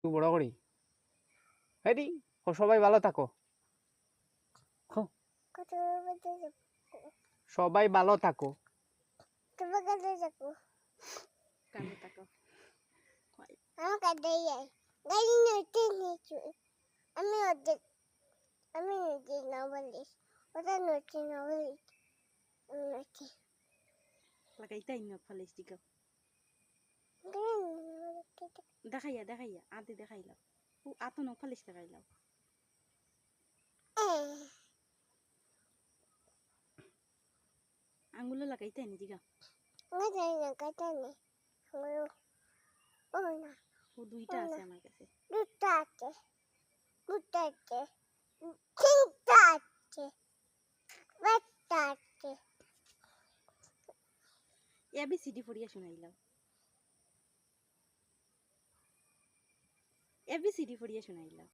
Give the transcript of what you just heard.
একটু বড় করি রেডি সবাই ভালো থাকো সবাই ভালো থাকো কানে তাকাও লাগাইতাই না ফালিশ দিকে দেখাইয়া আদে দেখাইলাও ও আতো নখ ফালিশ দেখাইলাও আঙ্গুলে লাগাইতাই নি দিগা ও দুইটা আছে আমার কাছে এবিসিডি পড়িয়া শুনাইলাও এবিসিডি পড়িয়া শুনাইলাও